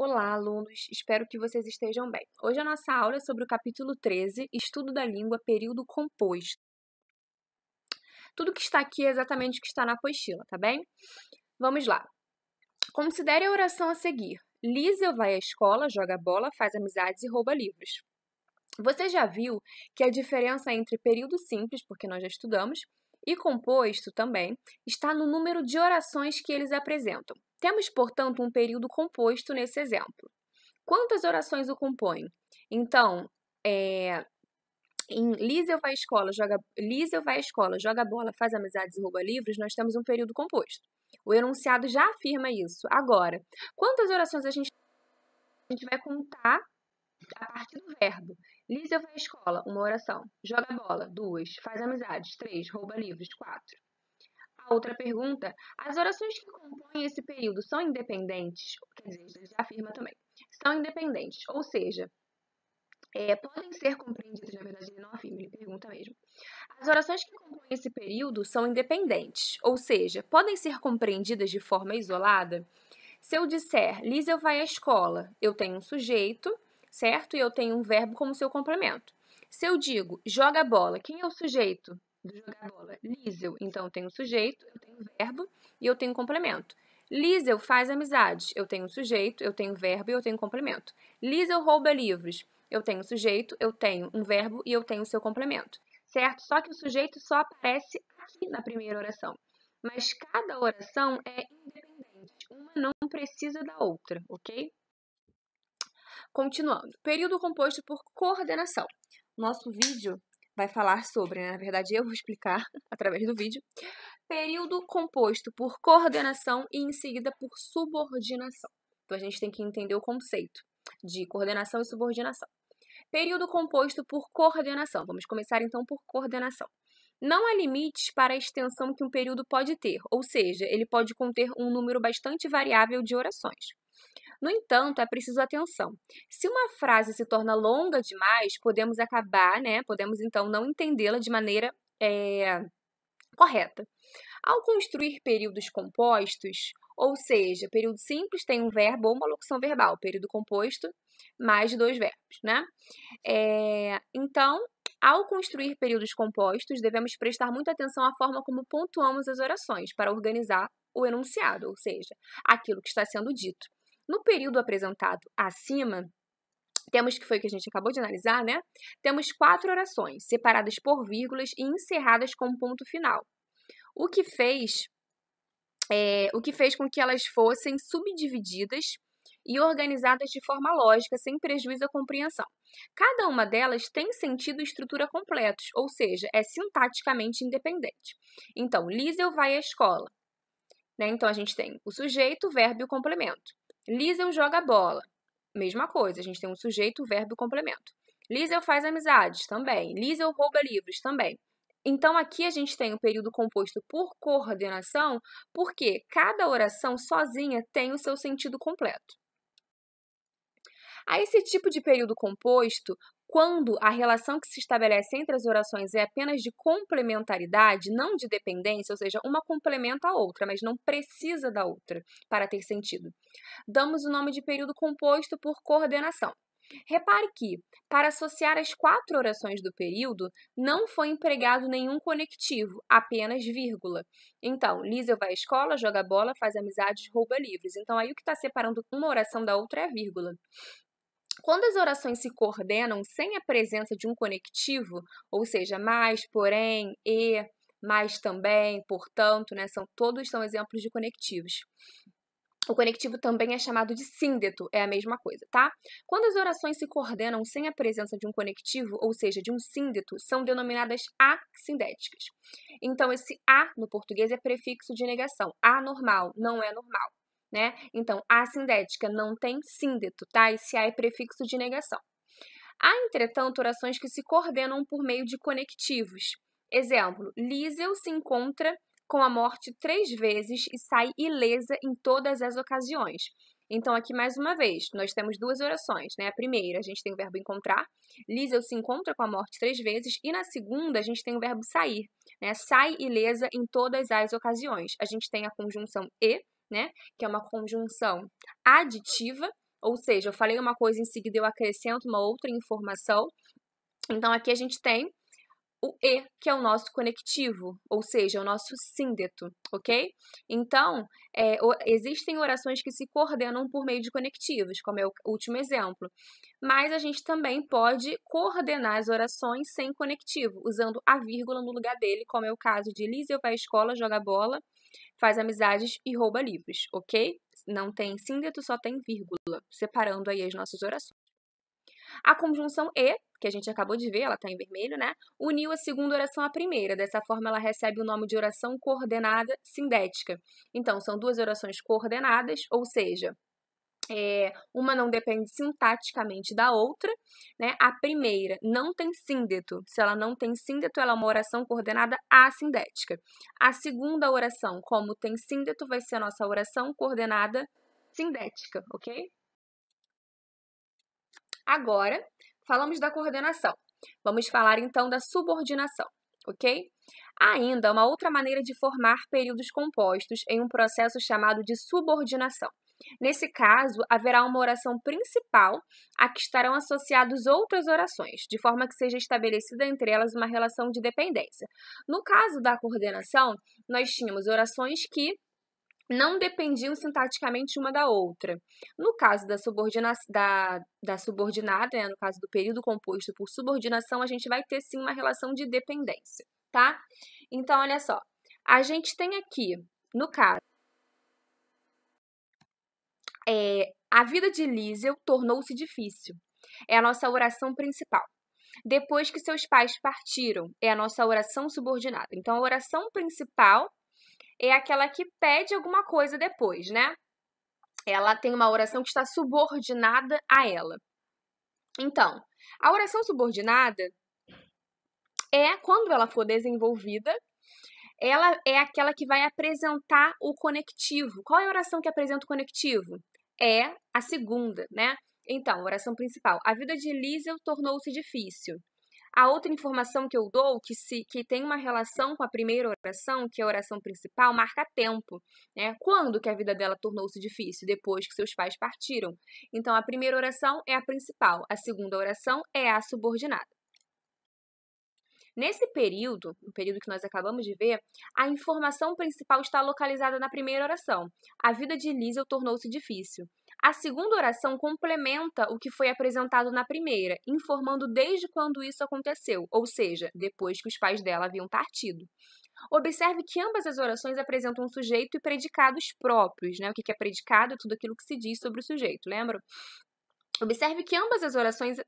Olá, alunos! Espero que vocês estejam bem. Hoje a nossa aula é sobre o capítulo 13, Estudo da Língua, Período Composto. Tudo que está aqui é exatamente o que está na apostila, tá bem? Vamos lá. Considere a oração a seguir. Liesel vai à escola, joga bola, faz amizades e rouba livros. Você já viu que a diferença entre período simples, porque nós já estudamos, e composto também, está no número de orações que eles apresentam. Temos, portanto, um período composto nesse exemplo. Quantas orações o compõem? Então, em Liesel vai à escola, joga bola, faz amizades e rouba livros, nós temos um período composto. O enunciado já afirma isso. Agora, quantas orações a gente vai contar a partir do verbo? Liesel vai à escola, uma oração. Joga bola, duas. Faz amizades, três. Rouba livros, quatro. A outra pergunta, as orações que compõem esse período são independentes? Quer dizer, ele já afirma também. São independentes, ou seja, podem ser compreendidas, na verdade ele não afirma, ele pergunta mesmo. As orações que compõem esse período são independentes, ou seja, podem ser compreendidas de forma isolada. Se eu disser, Liesel vai à escola, eu tenho um sujeito, certo? E eu tenho um verbo como seu complemento. Se eu digo, joga bola, quem é o sujeito do jogar bola? Liesel. Então, eu tenho um sujeito, eu tenho um verbo e eu tenho um complemento. Liesel faz amizades, eu tenho um sujeito, eu tenho um verbo e eu tenho um complemento. Liesel rouba livros, eu tenho um sujeito, eu tenho um verbo e eu tenho o seu complemento, certo? Só que o sujeito só aparece aqui na primeira oração. Mas cada oração é independente, uma não precisa da outra, ok? Continuando, período composto por coordenação. Nosso vídeo vai falar sobre, na verdade eu vou explicar através do vídeo, período composto por coordenação e em seguida por subordinação. Então a gente tem que entender o conceito de coordenação e subordinação. Período composto por coordenação. Vamos começar então por coordenação. Não há limites para a extensão que um período pode ter, ou seja, ele pode conter um número bastante variável de orações. No entanto, é preciso atenção. Se uma frase se torna longa demais, podemos então não entendê-la de maneira correta. Ao construir períodos compostos, ou seja, período simples tem um verbo ou uma locução verbal, período composto, mais de dois verbos, né? Então, ao construir períodos compostos, devemos prestar muita atenção à forma como pontuamos as orações para organizar o enunciado, ou seja, aquilo que está sendo dito. No período apresentado acima, temos que foi o que a gente acabou de analisar, né? Temos 4 orações, separadas por vírgulas e encerradas com um ponto final. O que fez com que elas fossem subdivididas e organizadas de forma lógica, sem prejuízo à compreensão. Cada uma delas tem sentido e estrutura completos, ou seja, é sintaticamente independente. Então, Liesel vai à escola. Né? Então, a gente tem o sujeito, o verbo e o complemento. Liesel joga bola. Mesma coisa, a gente tem um sujeito, o verbo e o complemento. Liesel faz amizades, também. Liesel rouba livros, também. Então, aqui a gente tem o período composto por coordenação, porque cada oração sozinha tem o seu sentido completo. A esse tipo de período composto, quando a relação que se estabelece entre as orações é apenas de complementaridade, não de dependência, ou seja, uma complementa a outra, mas não precisa da outra para ter sentido, damos o nome de período composto por coordenação. Repare que, para associar as 4 orações do período, não foi empregado nenhum conectivo, apenas vírgula. Então, Liesel vai à escola, joga bola, faz amizades, rouba livros. Então, aí o que está separando uma oração da outra é a vírgula. Quando as orações se coordenam sem a presença de um conectivo, ou seja, mais, porém, e, mais também, portanto, né, todos são exemplos de conectivos. O conectivo também é chamado de síndeto, é a mesma coisa, tá? Quando as orações se coordenam sem a presença de um conectivo, ou seja, de um síndeto, são denominadas assindéticas. Então, esse a no português é prefixo de negação. Anormal, não é normal, né? Então, assindética não tem síndeto, tá? Esse a é prefixo de negação. Há, entretanto, orações que se coordenam por meio de conectivos. Exemplo, Liesel se encontra com a morte 3 vezes e sai ilesa em todas as ocasiões. Então, aqui mais uma vez, nós temos 2 orações, né? A primeira, a gente tem o verbo encontrar, Liesel se encontra com a morte 3 vezes, e na segunda, a gente tem o verbo sair, né? Sai ilesa em todas as ocasiões. A gente tem a conjunção e, né? Que é uma conjunção aditiva, Ou seja, eu falei uma coisa, em seguida eu acrescento uma outra informação. Então, aqui a gente tem o e, que é o nosso conectivo, ou seja, o nosso síndeto, ok? Então, existem orações que se coordenam por meio de conectivos, como é o último exemplo, mas a gente também pode coordenar as orações sem conectivo, usando a vírgula no lugar dele, como é o caso de Eliseu vai à escola, joga bola, faz amizades e rouba livros, ok? Não tem síndeto, só tem vírgula, separando aí as nossas orações. A conjunção e, que a gente acabou de ver, ela está em vermelho, né? Uniu a segunda oração à primeira. Dessa forma, ela recebe o nome de oração coordenada sindética. Então, são duas orações coordenadas, ou seja, uma não depende sintaticamente da outra, né? A primeira não tem síndeto. Se ela não tem síndeto, ela é uma oração coordenada assindética. A segunda oração, como tem síndeto, vai ser a nossa oração coordenada sindética, ok? Agora, falamos da coordenação. Vamos falar então da subordinação, ok? Ainda uma outra maneira de formar períodos compostos em um processo chamado de subordinação. Nesse caso, haverá uma oração principal a que estarão associadas outras orações, de forma que seja estabelecida entre elas uma relação de dependência. No caso da coordenação, nós tínhamos orações que não dependiam sintaticamente uma da outra. No caso da subordinada, no caso do período composto por subordinação, a gente vai ter sim uma relação de dependência, tá? Então, olha só, a gente tem aqui, no caso, a vida de Liesel tornou-se difícil. É a nossa oração principal. Depois que seus pais partiram, é a nossa oração subordinada. Então, a oração principal é aquela que pede alguma coisa depois, né? Ela tem uma oração que está subordinada a ela. Então, a oração subordinada quando ela for desenvolvida, ela é aquela que vai apresentar o conectivo. Qual é a oração que apresenta o conectivo? É a segunda, né? Então, oração principal. A vida de Liesel tornou-se difícil. A outra informação que eu dou, que tem uma relação com a primeira oração, que é a oração principal, marca tempo, né? Quando que a vida dela tornou-se difícil? Depois que seus pais partiram. Então, a primeira oração é a principal, a segunda oração é a subordinada. Nesse período, no período que nós acabamos de ver, a informação principal está localizada na primeira oração. A vida de Liesel tornou-se difícil. A segunda oração complementa o que foi apresentado na primeira, informando desde quando isso aconteceu, ou seja, depois que os pais dela haviam partido. Observe que ambas as orações apresentam um sujeito e predicados próprios, né? O que é predicado é tudo aquilo que se diz sobre o sujeito, lembram? Observe que ambas as orações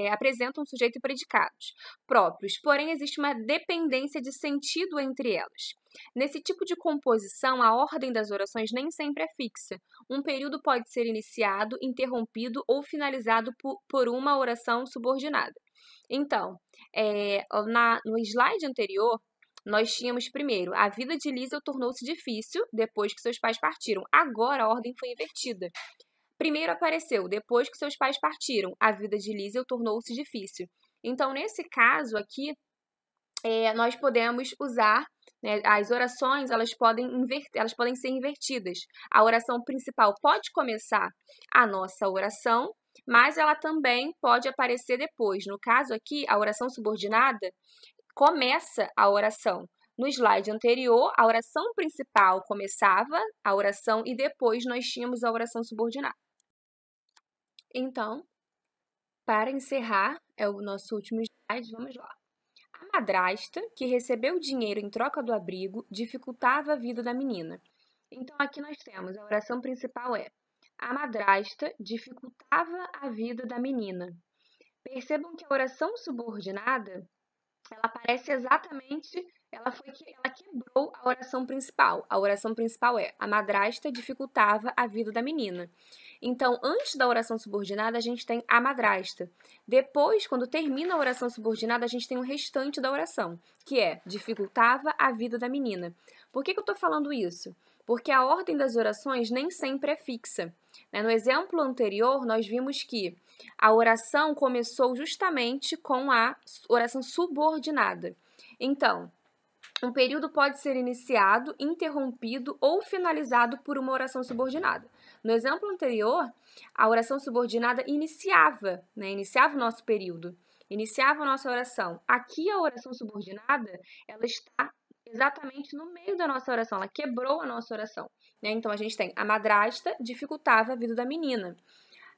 apresentam sujeito e predicados próprios, porém existe uma dependência de sentido entre elas. Nesse tipo de composição, a ordem das orações nem sempre é fixa. Um período pode ser iniciado, interrompido ou finalizado por uma oração subordinada. Então, no slide anterior, nós tínhamos primeiro, a vida de Liesel tornou-se difícil depois que seus pais partiram. Agora a ordem foi invertida. Primeiro apareceu, depois que seus pais partiram, a vida de Liesel tornou-se difícil. Então, nesse caso aqui, nós podemos usar, né, as orações, elas podem ser invertidas. A oração principal pode começar a nossa oração, mas ela também pode aparecer depois. No caso aqui, a oração subordinada começa a oração. No slide anterior, a oração principal começava a oração e depois nós tínhamos a oração subordinada. Então, para encerrar, é o nosso último slide, vamos lá. A madrasta, que recebeu dinheiro em troca do abrigo, dificultava a vida da menina. Então, aqui nós temos, a oração principal a madrasta dificultava a vida da menina. Percebam que a oração subordinada, ela parece exatamente, ela quebrou a oração principal. A oração principal a madrasta dificultava a vida da menina. Então, antes da oração subordinada, a gente tem a madrasta. Depois, quando termina a oração subordinada, a gente tem o restante da oração, que dificultava a vida da menina. Por que eu estou falando isso? Porque a ordem das orações nem sempre é fixa. No exemplo anterior, nós vimos que a oração começou justamente com a oração subordinada. Então, um período pode ser iniciado, interrompido ou finalizado por uma oração subordinada. No exemplo anterior, a oração subordinada iniciava, né? Iniciava o nosso período, iniciava a nossa oração. Aqui a oração subordinada, ela está exatamente no meio da nossa oração, ela quebrou a nossa oração, né? Então a gente tem a madrasta dificultava a vida da menina.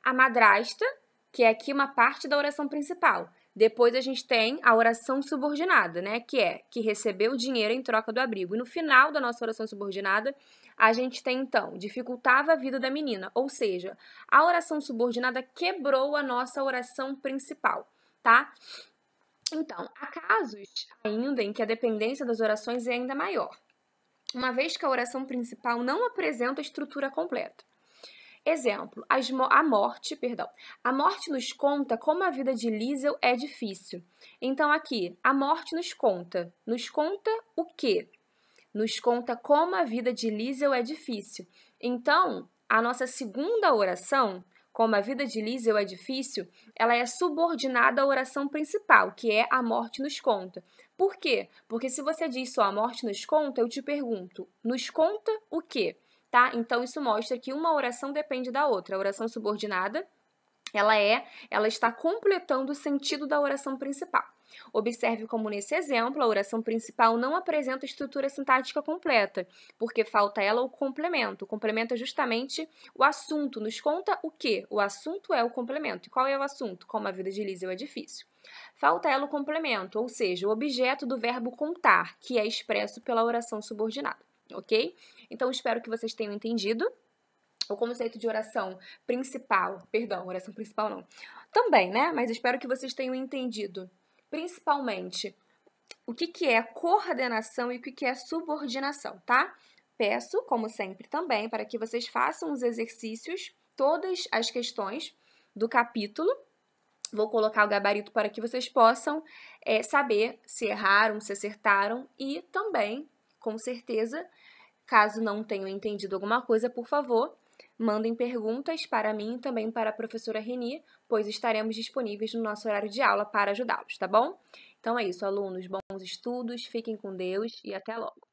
A madrasta, que é aqui uma parte da oração principal. Depois a gente tem a oração subordinada, né? Que é que recebeu dinheiro em troca do abrigo. E no final da nossa oração subordinada, a gente tem então, dificultava a vida da menina. Ou seja, a oração subordinada quebrou a nossa oração principal, tá? Então, há casos ainda em que a dependência das orações é ainda maior, uma vez que a oração principal não apresenta a estrutura completa. Exemplo, a morte nos conta como a vida de Liesel é difícil. Então, aqui, a morte nos conta. Nos conta o quê? Nos conta como a vida de Liesel é difícil. Então, a nossa segunda oração, como a vida de Liesel é difícil, ela é subordinada à oração principal, que é a morte nos conta. Por quê? Porque se você diz só a morte nos conta, eu te pergunto, nos conta o quê? Tá? Então, isso mostra que uma oração depende da outra. A oração subordinada, ela está completando o sentido da oração principal. Observe como nesse exemplo, a oração principal não apresenta estrutura sintática completa, porque falta ela o complemento. O complemento é justamente o assunto. Nos conta o quê? O assunto é o complemento. E qual é o assunto? Como a vida de Liesel é difícil. Falta ela o complemento, ou seja, o objeto do verbo contar, que é expresso pela oração subordinada, ok? Então, espero que vocês tenham entendido. O conceito de oração principal não. Também, né? Mas espero que vocês tenham entendido, principalmente, o que é coordenação e o que é subordinação, tá? Peço, como sempre também, para que vocês façam os exercícios, todas as questões do capítulo. Vou colocar o gabarito para que vocês possam saber se erraram, se acertaram e também, com certeza, caso não tenham entendido alguma coisa, por favor, mandem perguntas para mim e também para a professora Reni, pois estaremos disponíveis no nosso horário de aula para ajudá-los, tá bom? Então é isso, alunos, bons estudos, fiquem com Deus e até logo!